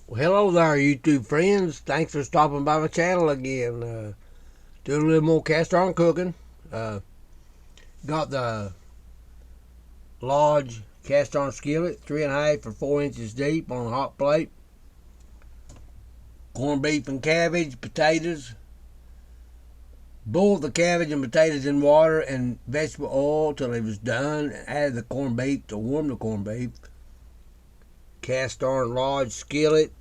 Well, hello there, YouTube friends. Thanks for stopping by my channel again. Doing a little more cast iron cooking. Uh, got the large cast iron skillet, 3.5 or 4 inches deep on a hot plate. Corned beef and cabbage, potatoes. Boiled the cabbage and potatoes in water and vegetable oil till it was done. Added the corned beef to warm the corned beef. Cast iron large skillet.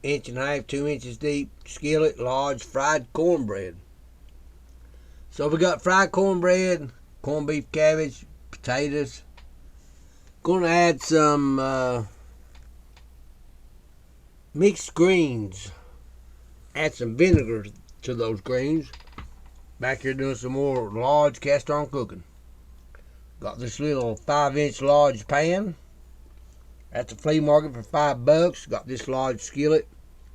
1.5 inches, 2 inches deep skillet, large fried cornbread. So we got fried cornbread, corned beef, cabbage, potatoes. Gonna add some mixed greens. Add some vinegar to those greens. Back here doing some more large cast iron cooking. Got this little 5-inch large pan at the flea market for $5. Got this large skillet.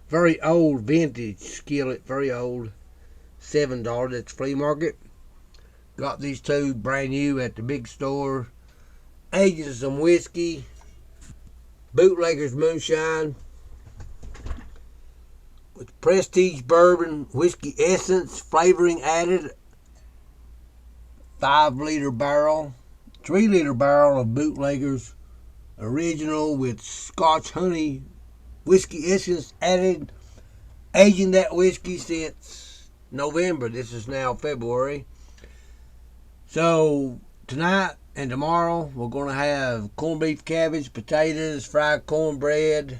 Very old vintage skillet, very old. $7 at the flea market. Got these two brand new at the big store. Aged some whiskey. Bootlegger's moonshine. With prestige bourbon, whiskey essence, flavoring added. 5-liter barrel. 3-liter barrel of Bootlegger's original with Scotch honey whiskey essence added. Aging that whiskey since November. This is now February. So tonight and tomorrow we're going to have corned beef, cabbage, potatoes, fried cornbread,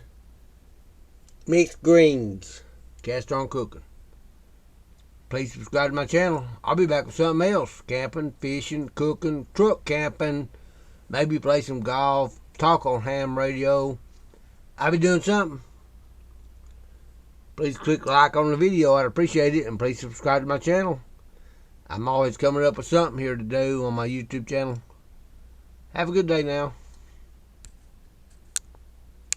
mixed greens, cast iron cooking. Please subscribe to my channel. I'll be back with something else. Camping, fishing, cooking, truck camping, maybe play some golf, talk on ham radio. I'll be doing something. Please click like on the video. I'd appreciate it. And please subscribe to my channel. I'm always coming up with something here to do on my YouTube channel. Have a good day now.